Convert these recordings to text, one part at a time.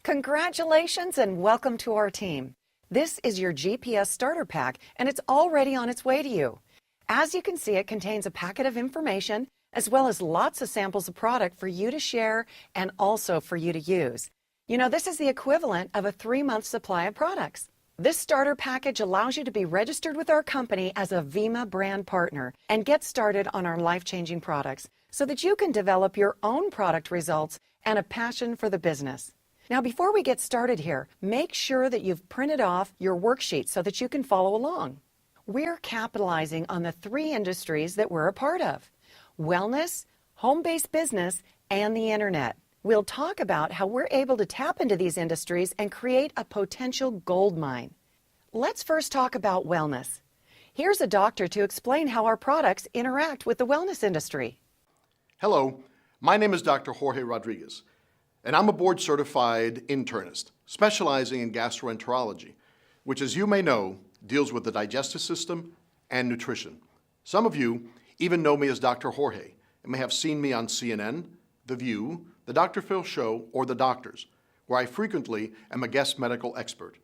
Congratulations and welcome to our team. This is your GPS starter pack and it's already on its way to you. As you can see, it contains a packet of information as well as lots of samples of product for you to share and also for you to use. You know, this is the equivalent of a 3-month supply of products. This starter package allows you to be registered with our company as a Vemma brand partner and get started on our life-changing products so that you can develop your own product results and a passion for the business. Now, before we get started here, make sure that you've printed off your worksheet so that you can follow along. We're capitalizing on the 3 industries that we're a part of: wellness, home-based business, and the internet. We'll talk about how we're able to tap into these industries and create a potential gold mine. Let's first talk about wellness. Here's a doctor to explain how our products interact with the wellness industry. Hello, my name is Dr. Jorge Rodriguez, and I'm a board-certified internist specializing in gastroenterology, which, as you may know, deals with the digestive system and nutrition. Some of you even know me as Dr. Jorge and may have seen me on CNN, The View, The Dr. Phil Show, or The Doctors, where I frequently am a guest medical expert.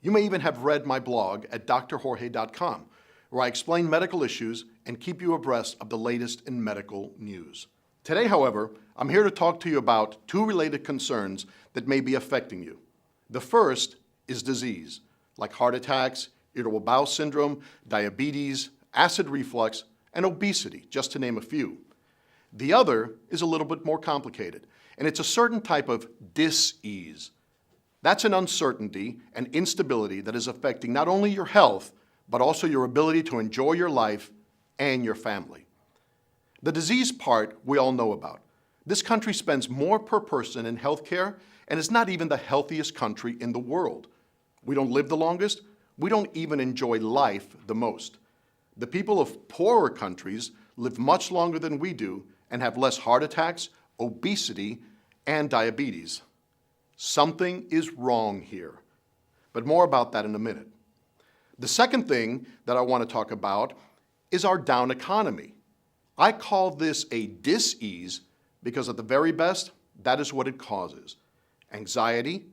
You may even have read my blog at drjorge.com, where I explain medical issues and keep you abreast of the latest in medical news. Today, however, I'm here to talk to you about 2 related concerns that may be affecting you. The first is disease, like heart attacks, irritable bowel syndrome, diabetes, acid reflux, and obesity, just to name a few. The other is a little bit more complicated, and it's a certain type of dis-ease. That's an uncertainty and instability that is affecting not only your health, but also your ability to enjoy your life and your family. The disease part we all know about. This country spends more per person in healthcare and is not even the healthiest country in the world. We don't live the longest. We don't even enjoy life the most. The people of poorer countries live much longer than we do and have less heart attacks, obesity, and diabetes. Something is wrong here, but more about that in a minute. The second thing that I want to talk about is our down economy. I call this a dis-ease because at the very best, that is what it causes: anxiety,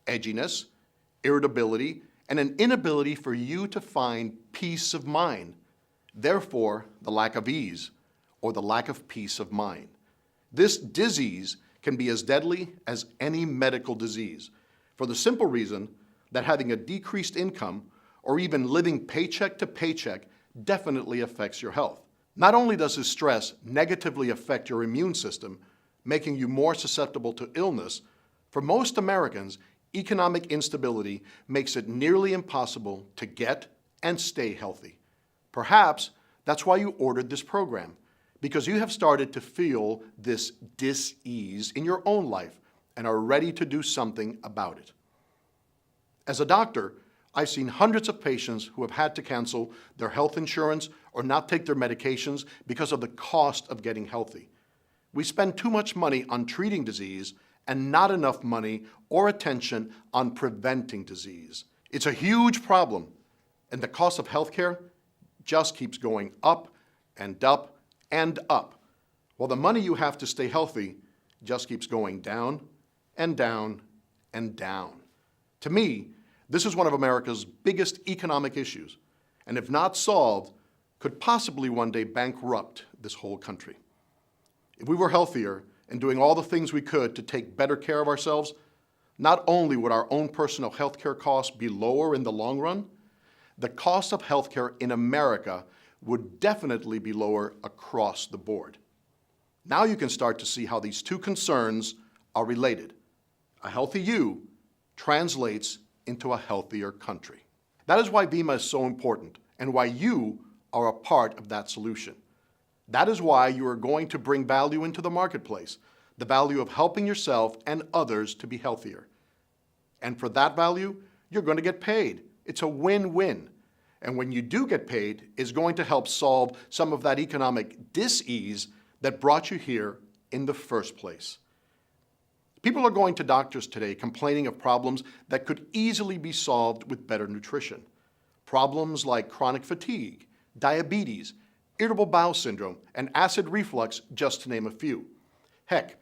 edginess, irritability, and an inability for you to find peace of mind. Therefore, the lack of ease or the lack of peace of mind. This disease can be as deadly as any medical disease for the simple reason that having a decreased income or even living paycheck to paycheck definitely affects your health. Not only does this stress negatively affect your immune system, making you more susceptible to illness, for most Americans, economic instability makes it nearly impossible to get and stay healthy. Perhaps that's why you ordered this program, because you have started to feel this dis-ease in your own life and are ready to do something about it. As a doctor, I've seen hundreds of patients who have had to cancel their health insurance or not take their medications because of the cost of getting healthy. We spend too much money on treating disease and not enough money or attention on preventing disease. It's a huge problem, and the cost of healthcare just keeps going up and up and up, while the money you have to stay healthy just keeps going down and down and down. To me, this is one of America's biggest economic issues, and if not solved, could possibly one day bankrupt this whole country. If we were healthier and doing all the things we could to take better care of ourselves, not only would our own personal health care costs be lower in the long run, the cost of healthcare in America would definitely be lower across the board. Now you can start to see how these 2 concerns are related. A healthy you translates into a healthier country. That is why Vemma is so important and why you are a part of that solution. That is why you are going to bring value into the marketplace, the value of helping yourself and others to be healthier. And for that value, you're going to get paid. It's a win-win. And when you do get paid, it's going to help solve some of that economic dis-ease that brought you here in the first place. People are going to doctors today complaining of problems that could easily be solved with better nutrition. Problems like chronic fatigue, diabetes, irritable bowel syndrome, and acid reflux, just to name a few. Heck,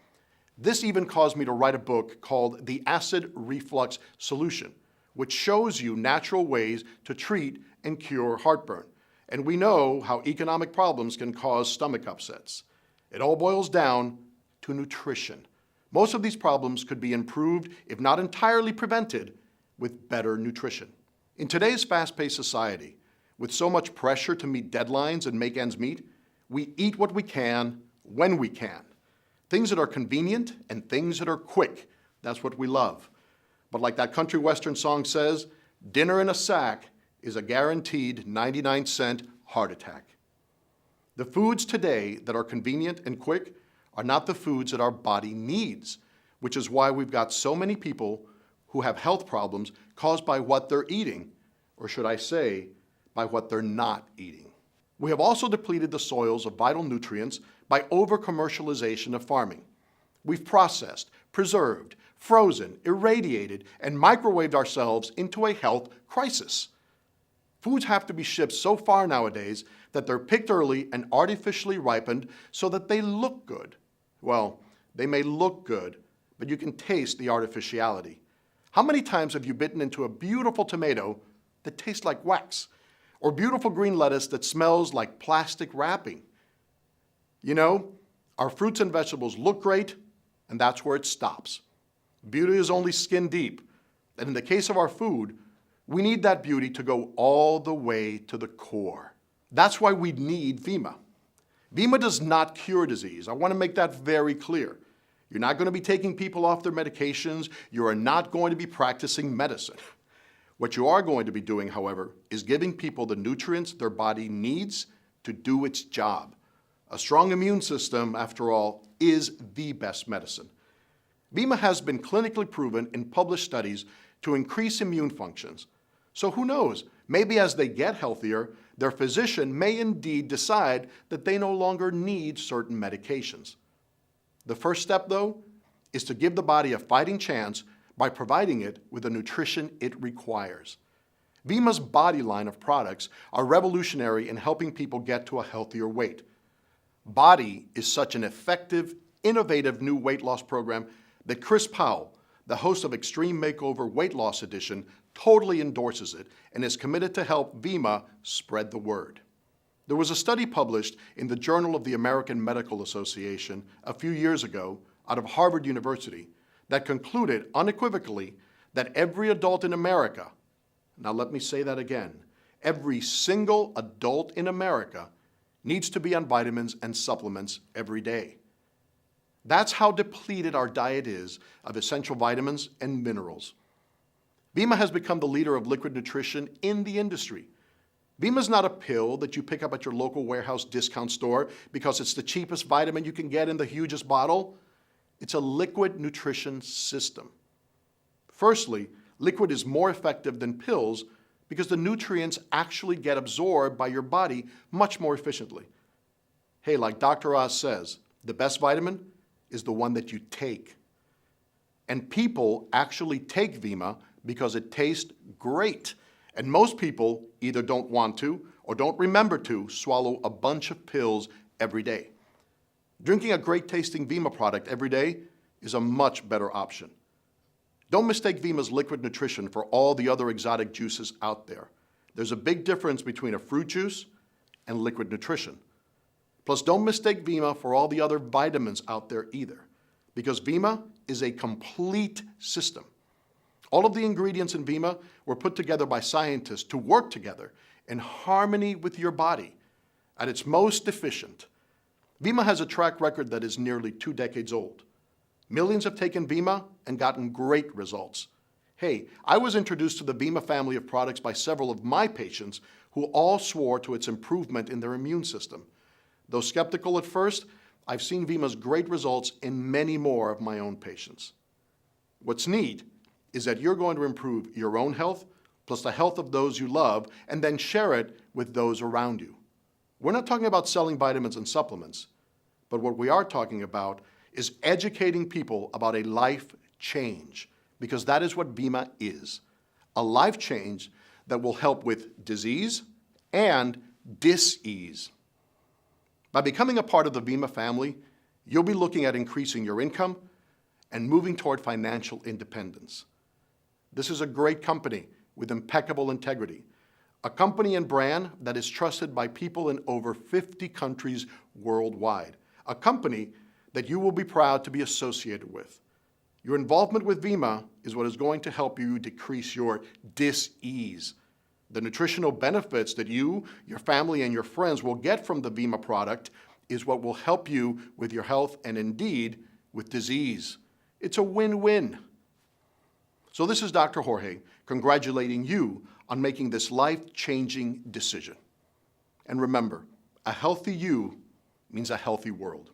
This even caused me to write a book called The Acid Reflux Solution, which shows you natural ways to treat and cure heartburn. And we know how economic problems can cause stomach upsets. It all boils down to nutrition. Most of these problems could be improved, if not entirely prevented, with better nutrition. In today's fast-paced society, with so much pressure to meet deadlines and make ends meet, we eat what we can, when we can. Things that are convenient and things that are quick, that's what we love. But like that country western song says, dinner in a sack is a guaranteed 99-cent heart attack. The foods today that are convenient and quick are not the foods that our body needs, which is why we've got so many people who have health problems caused by what they're eating, or should I say, by what they're not eating. We have also depleted the soils of vital nutrients by over-commercialization of farming. We've processed, preserved, frozen, irradiated, and microwaved ourselves into a health crisis. Foods have to be shipped so far nowadays that they're picked early and artificially ripened so that they look good. Well, they may look good, but you can taste the artificiality. How many times have you bitten into a beautiful tomato that tastes like wax? Or beautiful green lettuce that smells like plastic wrapping? You know, our fruits and vegetables look great, and that's where it stops. Beauty is only skin deep. And in the case of our food, we need that beauty to go all the way to the core. That's why we need Vemma. Vemma does not cure disease. I want to make that very clear. You're not going to be taking people off their medications. You are not going to be practicing medicine. What you are going to be doing, however, is giving people the nutrients their body needs to do its job. A strong immune system, after all, is the best medicine. Vemma has been clinically proven in published studies to increase immune functions. So who knows, maybe as they get healthier, their physician may indeed decide that they no longer need certain medications. The first step, though, is to give the body a fighting chance by providing it with the nutrition it requires. Vemma's body line of products are revolutionary in helping people get to a healthier weight. Body is such an effective, innovative new weight loss program that Chris Powell, the host of Extreme Makeover Weight Loss Edition, totally endorses it and is committed to help Vemma spread the word. There was a study published in the Journal of the American Medical Association a few years ago out of Harvard University that concluded unequivocally that every adult in America, now let me say that again, every single adult in America needs to be on vitamins and supplements every day. That's how depleted our diet is of essential vitamins and minerals. Vemma has become the leader of liquid nutrition in the industry. Vemma's not a pill that you pick up at your local warehouse discount store because it's the cheapest vitamin you can get in the hugest bottle. It's a liquid nutrition system. Firstly, liquid is more effective than pills because the nutrients actually get absorbed by your body much more efficiently. Hey, like Dr. Oz says, the best vitamin is the one that you take. And people actually take Vemma because it tastes great. And most people either don't want to or don't remember to swallow a bunch of pills every day. Drinking a great tasting Vemma product every day is a much better option. Don't mistake Vemma's liquid nutrition for all the other exotic juices out there. There's a big difference between a fruit juice and liquid nutrition. Plus, don't mistake Vemma for all the other vitamins out there either, because Vemma is a complete system. All of the ingredients in Vemma were put together by scientists to work together in harmony with your body. At its most efficient, Vemma has a track record that is nearly 2 decades old. Millions have taken Vemma and gotten great results. Hey, I was introduced to the Vemma family of products by several of my patients who all swore to its improvement in their immune system. Though skeptical at first, I've seen Vemma's great results in many more of my own patients. What's neat is that you're going to improve your own health, plus the health of those you love, and then share it with those around you. We're not talking about selling vitamins and supplements, but what we are talking about is educating people about a life change, because that is what Vemma is, a life change that will help with disease and dis-ease. By becoming a part of the Vemma family, you'll be looking at increasing your income, and moving toward financial independence. This is a great company with impeccable integrity, a company and brand that is trusted by people in over 50 countries worldwide, a company that you will be proud to be associated with. Your involvement with Vemma is what is going to help you decrease your dis-ease. The nutritional benefits that you, your family, and your friends will get from the Vemma product is what will help you with your health and indeed with disease. It's a win-win. So this is Dr. Jorge congratulating you on making this life-changing decision. And remember, a healthy you means a healthy world.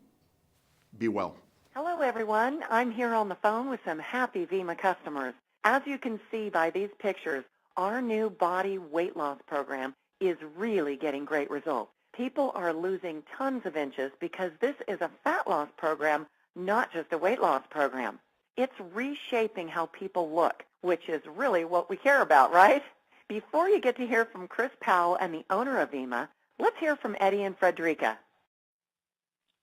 Be well. Hello, everyone. I'm here on the phone with some happy Vemma customers. As you can see by these pictures, our new body weight loss program is really getting great results. People are losing tons of inches because this is a fat loss program, not just a weight loss program. It's reshaping how people look, which is really what we care about, right? Before you get to hear from Chris Powell and the owner of Vemma, let's hear from Eddie and Frederica.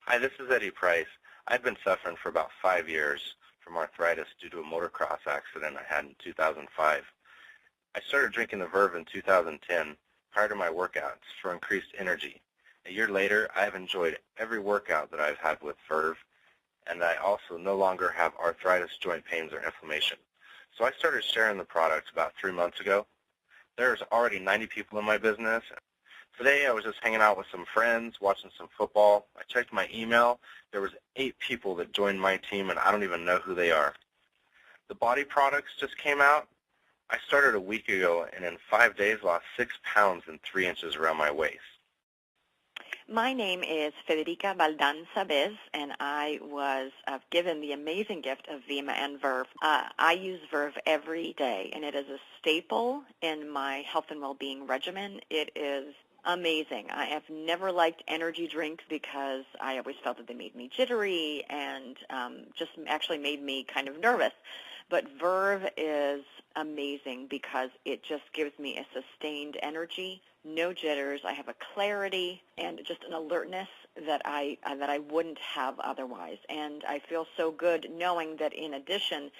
Hi, this is Eddie Price. I've been suffering for about 5 years from arthritis due to a motocross accident I had in 2005. I started drinking the Verve in 2010 prior to my workouts for increased energy. A year later, I have enjoyed every workout that I've had with Verve, and I also no longer have arthritis, joint pains, or inflammation. So I started sharing the product about 3 months ago. There's already 90 people in my business. Today I was just hanging out with some friends, watching some football. I checked my email. There was 8 people that joined my team, and I don't even know who they are. The body products just came out. I started a week ago, and in 5 days lost 6 pounds and 3 inches around my waist. My name is Federica Baldanza Bez, and I was given the amazing gift of Vemma and Verve. I use Verve every day, and it is a staple in my health and well-being regimen. It is amazing. I have never liked energy drinks because I always felt that they made me jittery and just actually made me kind of nervous. But Verve is amazing because it just gives me a sustained energy, no jitters. I have a clarity and just an alertness that I wouldn't have otherwise. And I feel so good knowing that in addition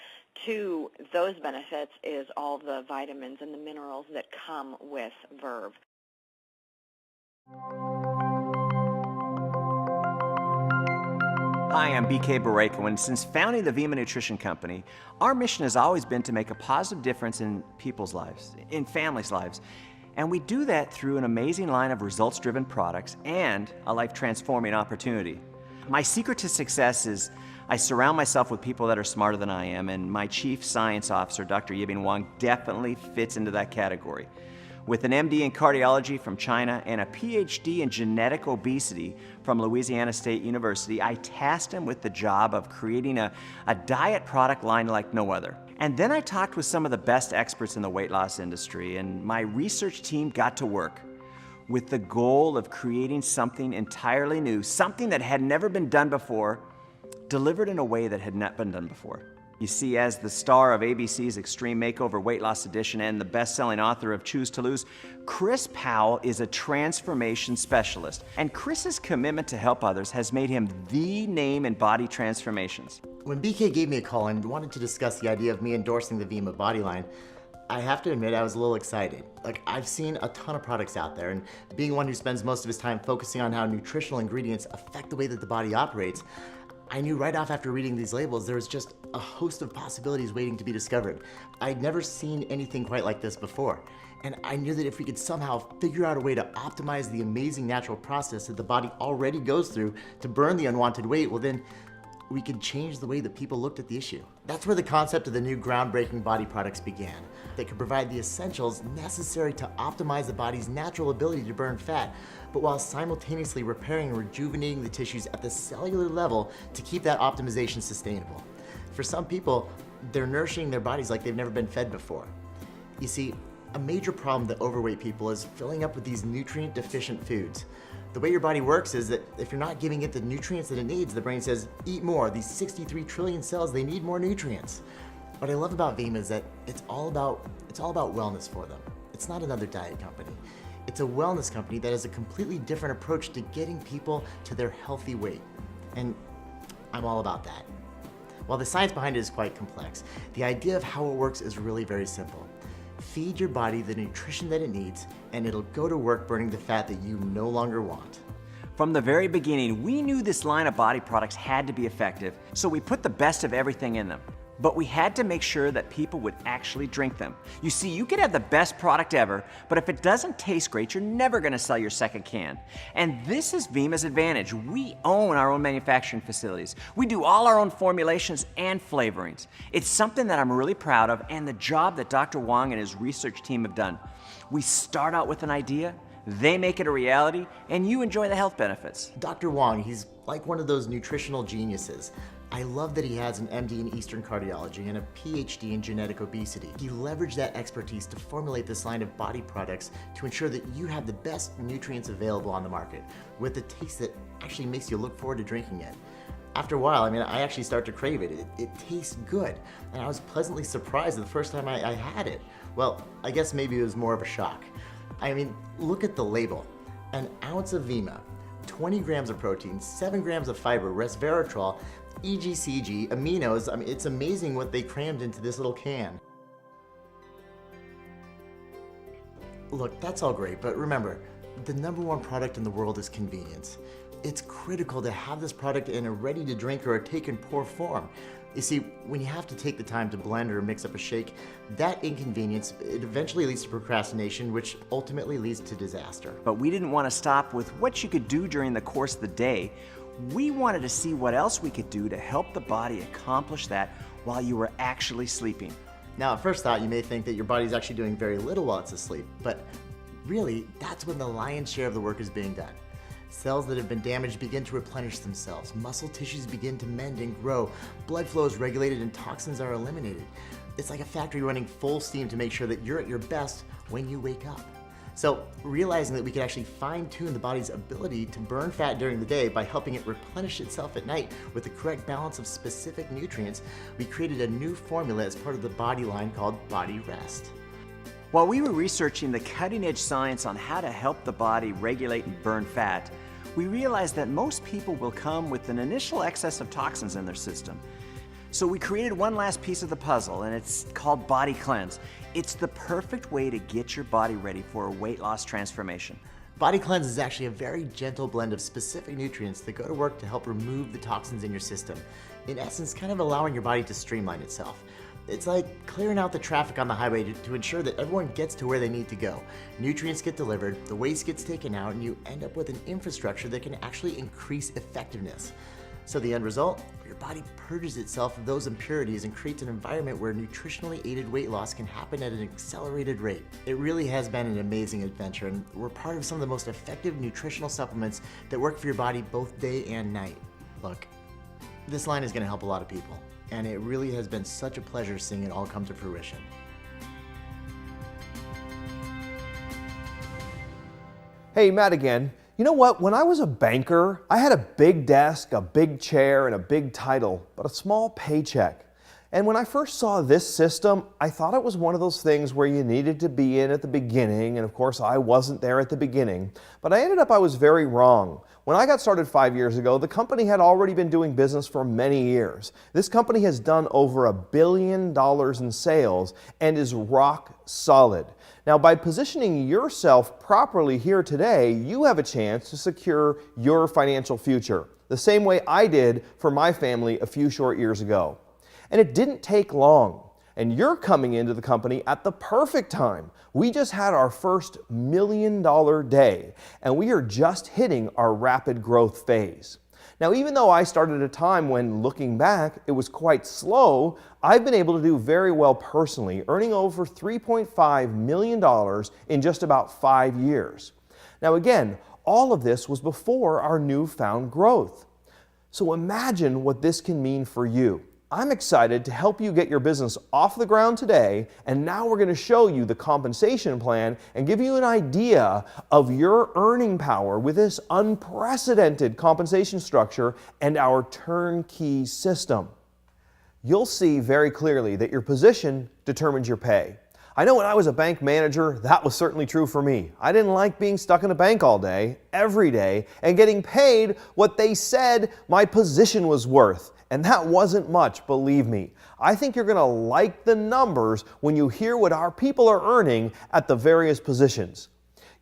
to those benefits is all the vitamins and the minerals that come with Verve. Hi, I'm BK Barreco, and since founding the Vemma Nutrition Company, our mission has always been to make a positive difference in people's lives, in families' lives. And we do that through an amazing line of results-driven products and a life-transforming opportunity. My secret to success is I surround myself with people that are smarter than I am, and my chief science officer, Dr. Yibing Wang, definitely fits into that category. With an MD in cardiology from China and a PhD in genetic obesity from Louisiana State University, I tasked him with the job of creating a diet product line like no other. And then I talked with some of the best experts in the weight loss industry, and my research team got to work with the goal of creating something entirely new, something that had never been done before, delivered in a way that had not been done before. You see, as the star of ABC's Extreme Makeover Weight Loss Edition and the best-selling author of Choose to Lose, Chris Powell is a transformation specialist. And Chris's commitment to help others has made him the name in body transformations. When BK gave me a call and wanted to discuss the idea of me endorsing the Vemma body line, I have to admit I was a little excited. I've seen a ton of products out there, and being one who spends most of his time focusing on how nutritional ingredients affect the way that the body operates, I knew right off after reading these labels there was just a host of possibilities waiting to be discovered. I'd never seen anything quite like this before, and I knew that if we could somehow figure out a way to optimize the amazing natural process that the body already goes through to burn the unwanted weight, well then we could change the way that people looked at the issue. That's where the concept of the new groundbreaking body products began. They could provide the essentials necessary to optimize the body's natural ability to burn fat, but while simultaneously repairing and rejuvenating the tissues at the cellular level to keep that optimization sustainable. For some people, they're nourishing their bodies like they've never been fed before. You see, a major problem that overweight people is filling up with these nutrient-deficient foods. The way your body works is that if you're not giving it the nutrients that it needs, the brain says, eat more. These 63 trillion cells, they need more nutrients. What I love about Vemma is that it's all about wellness for them. It's not another diet company. It's a wellness company that has a completely different approach to getting people to their healthy weight. And I'm all about that. While the science behind it is quite complex, the idea of how it works is really very simple. Feed your body the nutrition that it needs, and it'll go to work burning the fat that you no longer want. From the very beginning, we knew this line of body products had to be effective, so we put the best of everything in them. But we had to make sure that people would actually drink them. You see, you could have the best product ever, but if it doesn't taste great, you're never gonna sell your second can. And this is Vemma's advantage. We own our own manufacturing facilities. We do all our own formulations and flavorings. It's something that I'm really proud of, and the job that Dr. Wong and his research team have done. We start out with an idea, they make it a reality, and you enjoy the health benefits. Dr. Wong, he's like one of those nutritional geniuses. I love that he has an MD in Eastern Cardiology and a PhD in genetic obesity. He leveraged that expertise to formulate this line of body products to ensure that you have the best nutrients available on the market with a taste that actually makes you look forward to drinking it. After a while, I actually start to crave it. It tastes good, and I was pleasantly surprised the first time I had it. Well, I guess maybe it was more of a shock. Look at the label. An ounce of Vemma, 20 grams of protein, 7 grams of fiber, resveratrol, EGCG, aminos. It's amazing what they crammed into this little can. Look, that's all great, but remember, the #1 product in the world is convenience. It's critical to have this product in a ready-to-drink or a take-and-pour form. You see, when you have to take the time to blend or mix up a shake, that inconvenience, it eventually leads to procrastination, which ultimately leads to disaster. But we didn't want to stop with what you could do during the course of the day. We wanted to see what else we could do to help the body accomplish that while you were actually sleeping. Now, at first thought, you may think that your body's actually doing very little while it's asleep, but really, that's when the lion's share of the work is being done. Cells that have been damaged begin to replenish themselves. Muscle tissues begin to mend and grow. Blood flow is regulated and toxins are eliminated. It's like a factory running full steam to make sure that you're at your best when you wake up. So, realizing that we can actually fine-tune the body's ability to burn fat during the day by helping it replenish itself at night with the correct balance of specific nutrients, we created a new formula as part of the body line called Body Rest. While we were researching the cutting-edge science on how to help the body regulate and burn fat, we realized that most people will come with an initial excess of toxins in their system. So we created one last piece of the puzzle, and it's called Body Cleanse. It's the perfect way to get your body ready for a weight loss transformation. Body Cleanse is actually a very gentle blend of specific nutrients that go to work to help remove the toxins in your system. In essence, kind of allowing your body to streamline itself. It's like clearing out the traffic on the highway to ensure that everyone gets to where they need to go. Nutrients get delivered, the waste gets taken out, and you end up with an infrastructure that can actually increase effectiveness. So the end result? Your body purges itself of those impurities and creates an environment where nutritionally aided weight loss can happen at an accelerated rate. It really has been an amazing adventure, and we're part of some of the most effective nutritional supplements that work for your body both day and night. Look, this line is going to help a lot of people, and it really has been such a pleasure seeing it all come to fruition. Hey, Matt again. You know what? When I was a banker, I had a big desk, a big chair, and a big title, but a small paycheck. And when I first saw this system, I thought it was one of those things where you needed to be in at the beginning, and of course I wasn't there at the beginning. But I was very wrong. When I got started 5 years ago, the company had already been doing business for many years. This company has done over $1 billion in sales and is rock solid. Now, by positioning yourself properly here today, you have a chance to secure your financial future, the same way I did for my family a few short years ago. And it didn't take long. And you're coming into the company at the perfect time. We just had our first $1 million day, and we are just hitting our rapid growth phase. Now, even though I started at a time when, looking back, it was quite slow, I've been able to do very well personally, earning over $3.5 million in just about 5 years. Now again, all of this was before our newfound growth. So imagine what this can mean for you. I'm excited to help you get your business off the ground today, and now we're going to show you the compensation plan and give you an idea of your earning power with this unprecedented compensation structure and our turnkey system. You'll see very clearly that your position determines your pay. I know when I was a bank manager, that was certainly true for me. I didn't like being stuck in a bank all day, every day, and getting paid what they said my position was worth. And that wasn't much, believe me. I think you're going to like the numbers when you hear what our people are earning at the various positions.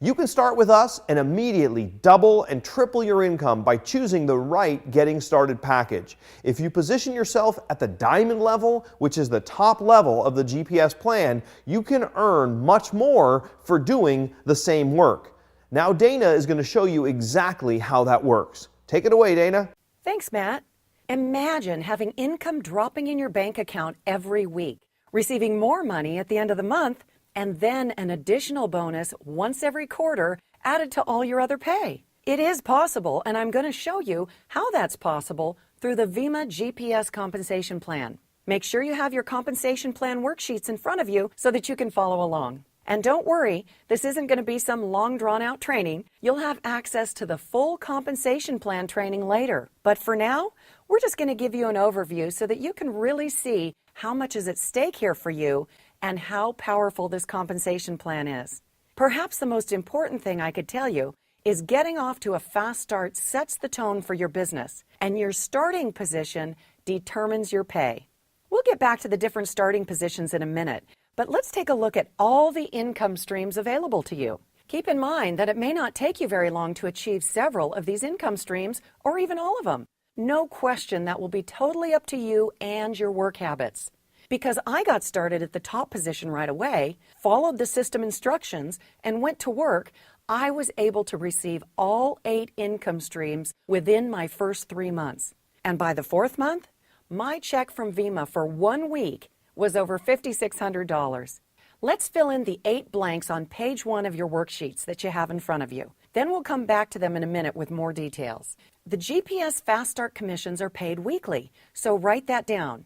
You can start with us and immediately double and triple your income by choosing the right Getting Started package. If you position yourself at the Diamond level, which is the top level of the GPS plan, you can earn much more for doing the same work. Now Dana is going to show you exactly how that works. Take it away, Dana. Thanks, Matt. Imagine having income dropping in your bank account every week, receiving more money at the end of the month, and then an additional bonus once every quarter added to all your other pay. It is possible, and I'm going to show you how that's possible through the Vemma GPS compensation plan. Make sure you have your compensation plan worksheets in front of you so that you can follow along. And don't worry, this isn't going to be some long drawn-out training. You'll have access to the full compensation plan training later. But for now, we're just going to give you an overview so that you can really see how much is at stake here for you and how powerful this compensation plan is. Perhaps the most important thing I could tell you is getting off to a fast start sets the tone for your business, and your starting position determines your pay. We'll get back to the different starting positions in a minute, but let's take a look at all the income streams available to you. Keep in mind that it may not take you very long to achieve several of these income streams, or even all of them. No question that will be totally up to you and your work habits. Because I got started at the top position right away, followed the system instructions, and went to work, I was able to receive all 8 income streams within my first 3 months. And by the 4th month, my check from Vemma for 1 week was over $5,600. Let's fill in the 8 blanks on page 1 of your worksheets that you have in front of you. Then we'll come back to them in a minute with more details. The GPS Fast Start commissions are paid weekly, so write that down.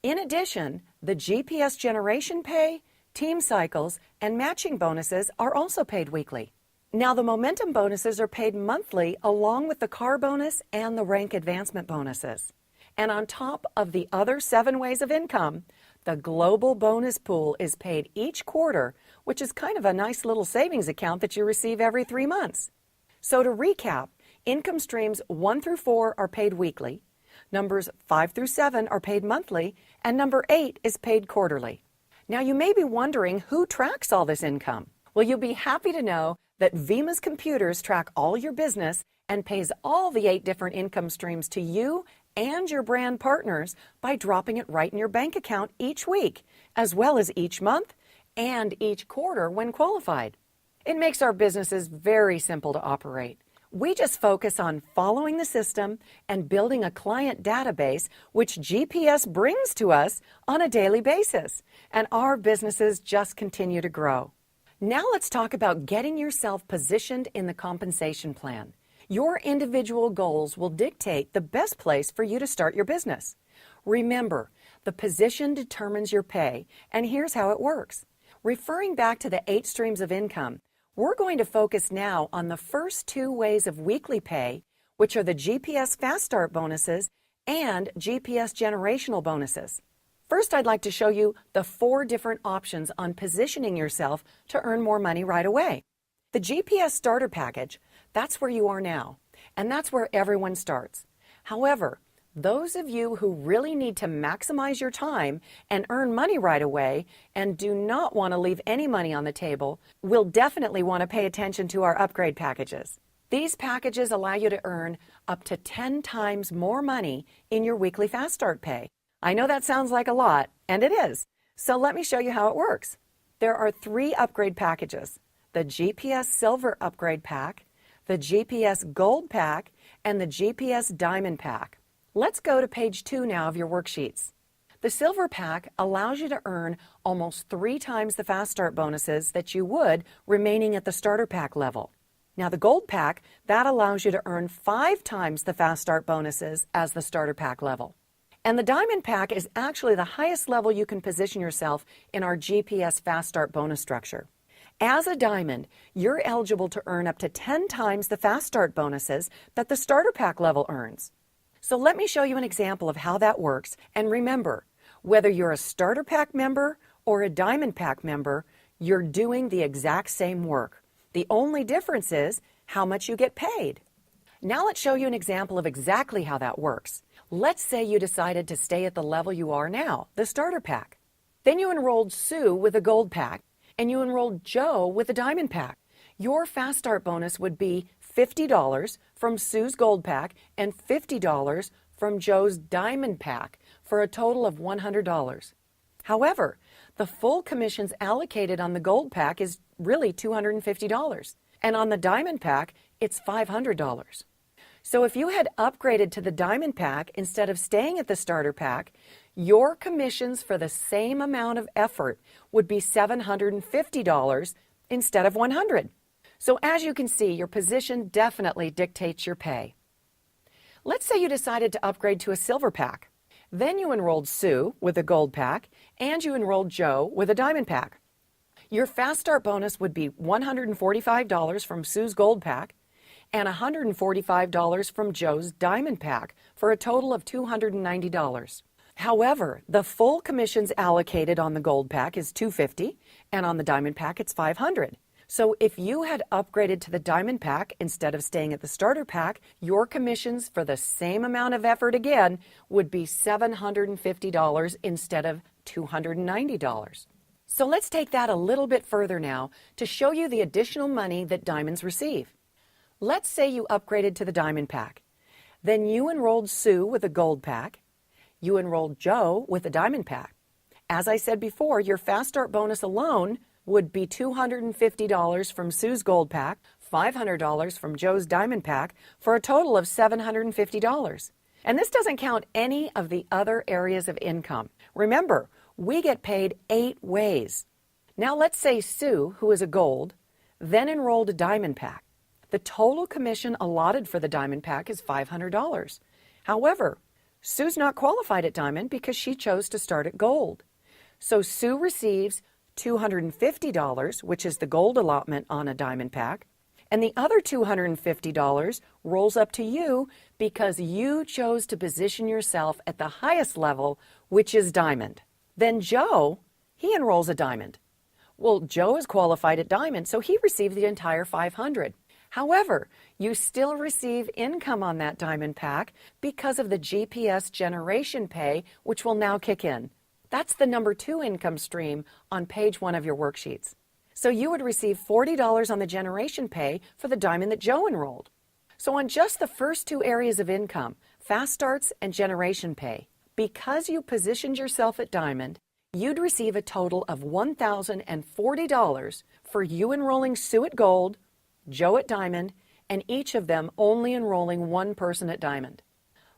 In addition, the GPS generation pay, team cycles, and matching bonuses are also paid weekly. Now the momentum bonuses are paid monthly along with the car bonus and the rank advancement bonuses. And on top of the other 7 ways of income, the global bonus pool is paid each quarter, which is kind of a nice little savings account that you receive every 3 months. So to recap, income streams 1 through 4 are paid weekly. Numbers 5 through 7 are paid monthly, and number 8 is paid quarterly. Now you may be wondering who tracks all this income. Well, you'll be happy to know that Vemma's computers track all your business and pays all the 8 different income streams to you and your brand partners by dropping it right in your bank account each week, as well as each month and each quarter when qualified. It makes our businesses very simple to operate. We just focus on following the system and building a client database which GPS brings to us on a daily basis, and our businesses just continue to grow. Now let's talk about getting yourself positioned in the compensation plan. Your individual goals will dictate the best place for you to start your business. Remember, the position determines your pay, and here's how it works. Referring back to the 8 streams of income, we're going to focus now on the first 2 ways of weekly pay, which are the GPS Fast Start bonuses and GPS generational bonuses. First, I'd like to show you the 4 different options on positioning yourself to earn more money right away. The GPS Starter Package, that's where you are now, and that's where everyone starts. However, those of you who really need to maximize your time and earn money right away and do not want to leave any money on the table will definitely want to pay attention to our upgrade packages. These packages allow you to earn up to 10 times more money in your weekly Fast Start pay. I know that sounds like a lot, and it is. So let me show you how it works. There are 3 upgrade packages: the GPS Silver Upgrade Pack, the GPS Gold Pack, and the GPS Diamond Pack. Let's go to page 2 now of your worksheets. The Silver Pack allows you to earn almost 3 times the Fast Start bonuses that you would remaining at the Starter Pack level. Now the Gold Pack, that allows you to earn 5 times the Fast Start bonuses as the Starter Pack level. And the Diamond Pack is actually the highest level you can position yourself in our GPS Fast Start bonus structure. As a Diamond, you're eligible to earn up to 10 times the Fast Start bonuses that the Starter Pack level earns. So let me show you an example of how that works, and remember, whether you're a Starter Pack member or a Diamond Pack member, you're doing the exact same work. The only difference is how much you get paid. Now let's show you an example of exactly how that works. Let's say you decided to stay at the level you are now, the starter pack. Then you enrolled Sue with a gold pack, and you enrolled Joe with a diamond pack. Your fast start bonus would be $50 from Sue's gold pack and $50 from Joe's diamond pack for a total of $100. However, the full commissions allocated on the gold pack is really $250, and on the diamond pack, it's $500. So if you had upgraded to the diamond pack instead of staying at the starter pack, your commissions for the same amount of effort would be $750 instead of $100. So as you can see, your position definitely dictates your pay. Let's say you decided to upgrade to a silver pack. Then you enrolled Sue with a gold pack, and you enrolled Joe with a diamond pack. Your fast start bonus would be $145 from Sue's gold pack and $145 from Joe's diamond pack for a total of $290. However, the full commissions allocated on the gold pack is $250, and on the diamond pack it's $500. So if you had upgraded to the diamond pack instead of staying at the starter pack, your commissions for the same amount of effort again would be $750 instead of $290. So let's take that a little bit further now to show you the additional money that diamonds receive. Let's say you upgraded to the diamond pack. Then you enrolled Sue with a gold pack. You enrolled Joe with a diamond pack. As I said before, your fast start bonus alone would be $250 from Sue's gold pack, $500 from Joe's diamond pack, for a total of $750. And this doesn't count any of the other areas of income. Remember, we get paid 8 ways. Now let's say Sue, who is a gold, then enrolled a diamond pack. The total commission allotted for the diamond pack is $500. However, Sue's not qualified at diamond because she chose to start at gold. So Sue receives $250, which is the gold allotment on a diamond pack, and the other $250 rolls up to you because you chose to position yourself at the highest level, which is diamond. Then Joe, he enrolls a diamond. Well, Joe is qualified at diamond, so he received the entire $500. However, you still receive income on that diamond pack because of the GPS generation pay, which will now kick in. That's the number 2 income stream on page 1 of your worksheets. So you would receive $40 on the generation pay for the diamond that Joe enrolled. So on just the first 2 areas of income, fast starts and generation pay, because you positioned yourself at diamond, you'd receive a total of $1,040 for you enrolling Sue at gold, Joe at diamond, and each of them only enrolling 1 person at diamond.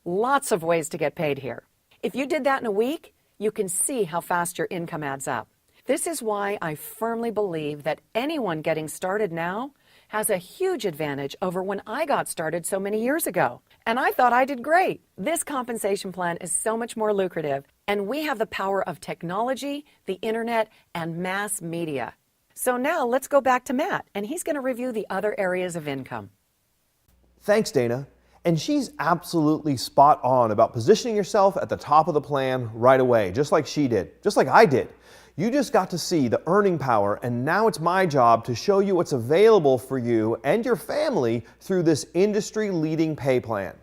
Lots of ways to get paid here. If you did that in a week, you can see how fast your income adds up. This is why I firmly believe that anyone getting started now has a huge advantage over when I got started so many years ago. And I thought I did great. This compensation plan is so much more lucrative, and we have the power of technology, the internet, and mass media. So now let's go back to Matt, and he's going to review the other areas of income. Thanks, Dana. And she's absolutely spot on about positioning yourself at the top of the plan right away, just like she did, just like I did. You just got to see the earning power, and now it's my job to show you what's available for you and your family through this industry-leading pay plan.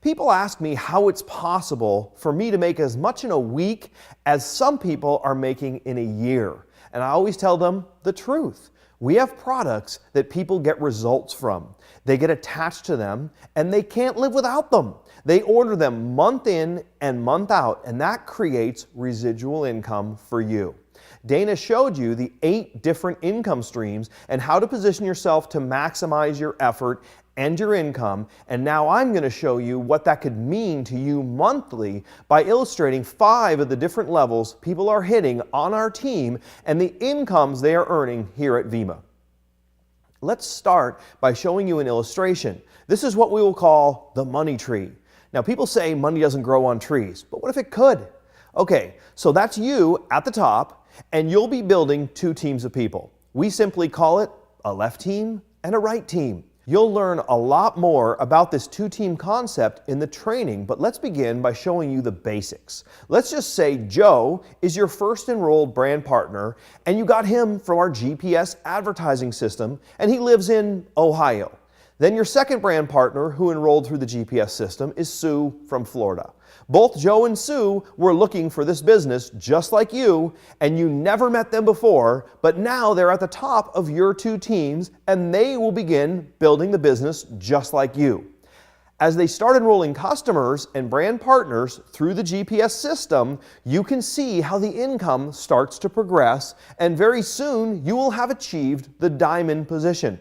People ask me how it's possible for me to make as much in a week as some people are making in a year. And I always tell them the truth. We have products that people get results from. They get attached to them, and they can't live without them. They order them month in and month out, and that creates residual income for you. Dana showed you the 8 different income streams and how to position yourself to maximize your effort and your income, and now I'm going to show you what that could mean to you monthly by illustrating 5 of the different levels people are hitting on our team and the incomes they are earning here at Vemma. Let's start by showing you an illustration. This is what we will call the money tree. Now, people say money doesn't grow on trees, but what if it could? Okay, so that's you at the top, and you'll be building 2 teams of people. We simply call it a left team and a right team. You'll learn a lot more about this 2-team concept in the training, but let's begin by showing you the basics. Let's just say Joe is your first enrolled brand partner, and you got him from our GPS advertising system, and he lives in Ohio. Then your second brand partner who enrolled through the GPS system is Sue from Florida. Both Joe and Sue were looking for this business just like you, and you never met them before, but now they're at the top of your two teams and they will begin building the business just like you. As they start enrolling customers and brand partners through the GPS system, you can see how the income starts to progress, and very soon you will have achieved the diamond position.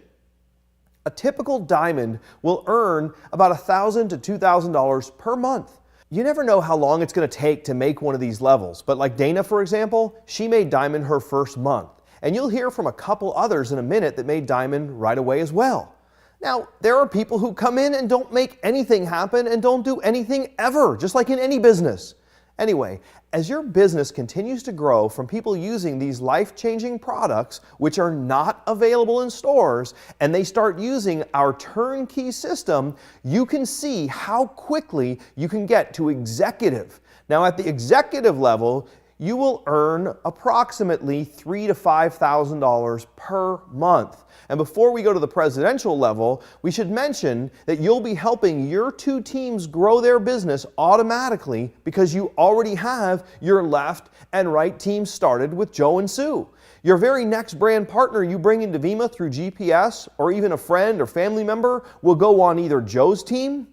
A typical diamond will earn about $1,000 to $2,000 per month. You never know how long it's going to take to make one of these levels, but like Dana, for example, she made diamond her first month. And you'll hear from a couple others in a minute that made diamond right away as well. Now, there are people who come in and don't make anything happen and don't do anything ever, just like in any business. Anyway, as your business continues to grow from people using these life-changing products, which are not available in stores, and they start using our turnkey system, you can see how quickly you can get to executive. Now, at the executive level, you will earn approximately $3,000 to $5,000 per month. And before we go to the presidential level, we should mention that you'll be helping your two teams grow their business automatically because you already have your left and right teams started with Joe and Sue. Your very next brand partner you bring into Vemma through GPS, or even a friend or family member, will go on either Joe's team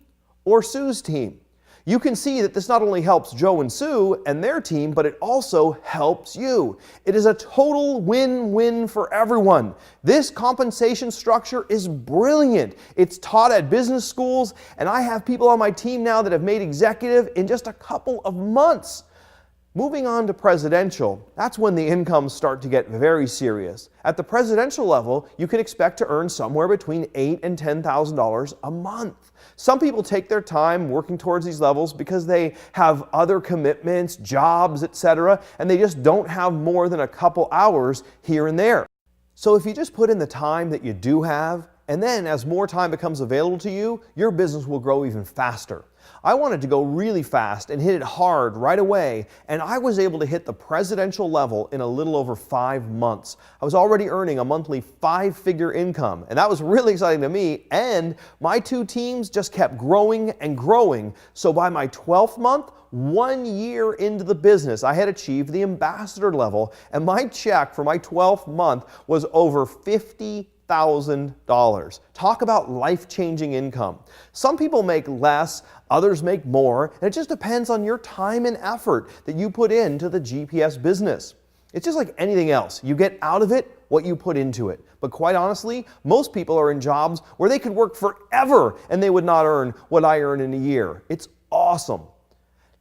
or Sue's team. You can see that this not only helps Joe and Sue and their team, but it also helps you. It is a total win-win for everyone. This compensation structure is brilliant. It's taught at business schools, and I have people on my team now that have made executive in just a couple of months. Moving on to presidential, that's when the incomes start to get very serious. At the presidential level, you can expect to earn somewhere between $8,000 and $10,000 a month. Some people take their time working towards these levels because they have other commitments, jobs, etc., and they just don't have more than a couple hours here and there. So if you just put in the time that you do have, and then as more time becomes available to you, your business will grow even faster. I wanted to go really fast and hit it hard right away, and I was able to hit the presidential level in a little over 5 months. I was already earning a monthly 5-figure income, and that was really exciting to me, and my two teams just kept growing and growing. So by my 12th month, 1 year into the business, I had achieved the ambassador level, and my check for my 12th month was over $50,000. Talk about life-changing income. Some people make less, others make more, and it just depends on your time and effort that you put into the GPS business. It's just like anything else. You get out of it what you put into it. But quite honestly, most people are in jobs where they could work forever and they would not earn what I earn in a year. It's awesome.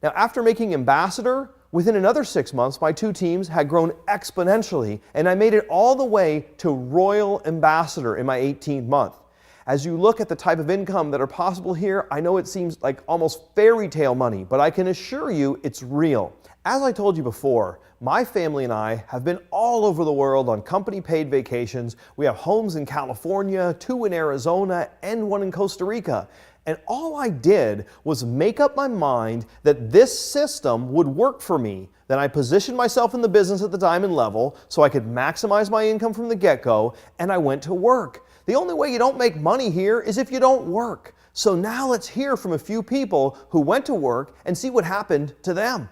Now, after making ambassador, within another 6 months, my two teams had grown exponentially, and I made it all the way to Royal Ambassador in my 18th month. As you look at the type of income that are possible here, I know it seems like almost fairy tale money, but I can assure you it's real. As I told you before, my family and I have been all over the world on company-paid vacations. We have homes in California, 2 in Arizona, and 1 in Costa Rica. And all I did was make up my mind that this system would work for me. Then I positioned myself in the business at the diamond level so I could maximize my income from the get-go, and I went to work. The only way you don't make money here is if you don't work. So now let's hear from a few people who went to work and see what happened to them.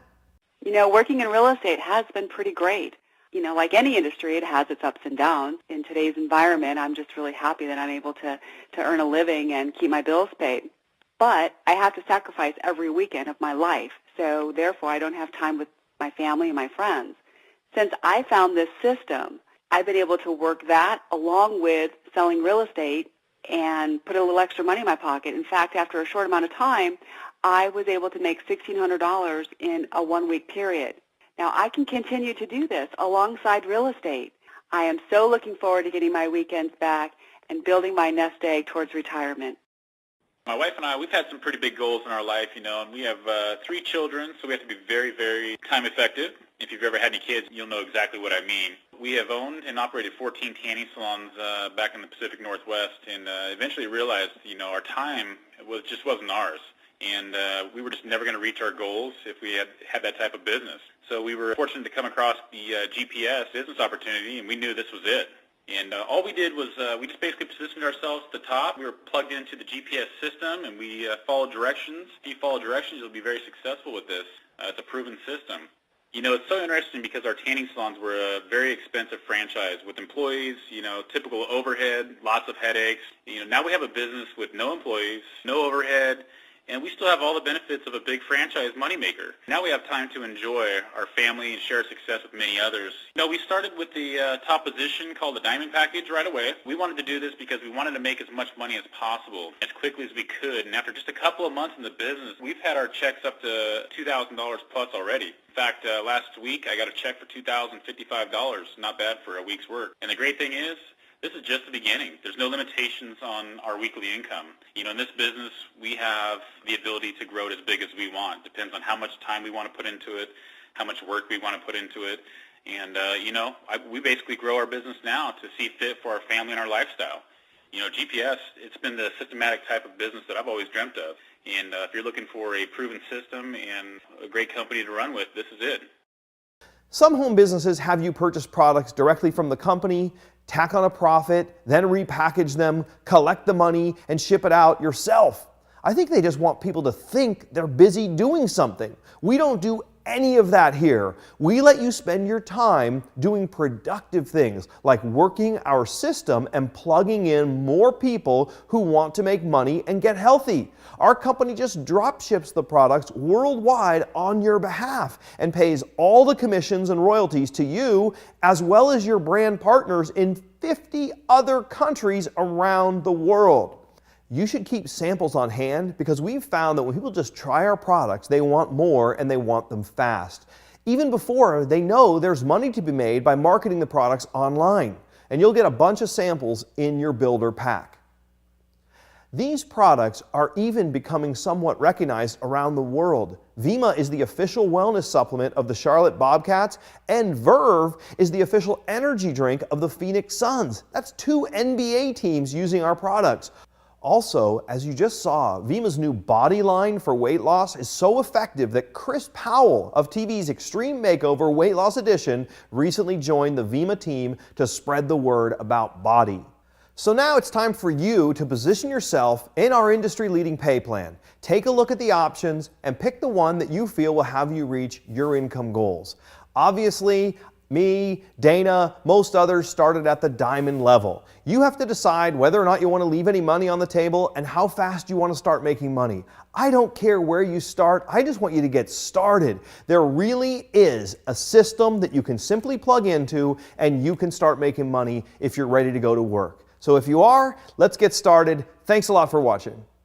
You know, working in real estate has been pretty great. You know, like any industry, it has its ups and downs. In today's environment, I'm just really happy that I'm able to earn a living and keep my bills paid. But I have to sacrifice every weekend of my life, so therefore I don't have time with my family and my friends. Since I found this system, I've been able to work that along with selling real estate and put a little extra money in my pocket. In fact, after a short amount of time, I was able to make $1,600 in a 1-week period. Now, I can continue to do this alongside real estate. I am so looking forward to getting my weekends back and building my nest egg towards retirement. My wife and I, we've had some pretty big goals in our life, you know, and we have 3 children, so we have to be very, very time effective. If you've ever had any kids, you'll know exactly what I mean. We have owned and operated 14 tanning salons back in the Pacific Northwest, and eventually realized, you know, our time just wasn't ours. And we were just never going to reach our goals if we had that type of business. So we were fortunate to come across the GPS business opportunity, and we knew this was it. And all we did was we just basically positioned ourselves at the top. We were plugged into the GPS system, and we followed directions. If you follow directions, you'll be very successful with this. It's a proven system. You know, it's so interesting because our tanning salons were a very expensive franchise with employees, you know, typical overhead, lots of headaches. You know, now we have a business with no employees, no overhead, and we still have all the benefits of a big franchise moneymaker. Now we have time to enjoy our family and share success with many others. You know, we started with the top position called the Diamond Package right away. We wanted to do this because we wanted to make as much money as possible, as quickly as we could. And after just a couple of months in the business, we've had our checks up to $2,000 plus already. In fact, last week I got a check for $2,055. Not bad for a week's work. And the great thing is, this is just the beginning. There's no limitations on our weekly income. You know, in this business, we have the ability to grow it as big as we want. Depends on how much time we want to put into it, how much work we want to put into it. And, you know, we basically grow our business now to see fit for our family and our lifestyle. You know, GPS, it's been the systematic type of business that I've always dreamt of. And if you're looking for a proven system and a great company to run with, this is it. Some home businesses have you purchase products directly from the company, tack on a profit, then repackage them, collect the money, and ship it out yourself. I think they just want people to think they're busy doing something. We don't do any of that here. We let you spend your time doing productive things like working our system and plugging in more people who want to make money and get healthy. Our company just drop ships the products worldwide on your behalf and pays all the commissions and royalties to you as well as your brand partners in 50 other countries around the world. You should keep samples on hand because we've found that when people just try our products, they want more and they want them fast. Even before they know there's money to be made by marketing the products online. And you'll get a bunch of samples in your builder pack. These products are even becoming somewhat recognized around the world. Vemma is the official wellness supplement of the Charlotte Bobcats, and Verve is the official energy drink of the Phoenix Suns. That's 2 NBA teams using our products. Also, as you just saw, Vemma's new body line for weight loss is so effective that Chris Powell of TV's Extreme Makeover Weight Loss Edition recently joined the Vemma team to spread the word about body. So now it's time for you to position yourself in our industry-leading pay plan. Take a look at the options and pick the one that you feel will have you reach your income goals. Obviously, me, Dana, most others started at the diamond level. You have to decide whether or not you want to leave any money on the table and how fast you want to start making money. I don't care where you start, I just want you to get started. There really is a system that you can simply plug into and you can start making money if you're ready to go to work. So if you are, let's get started. Thanks a lot for watching.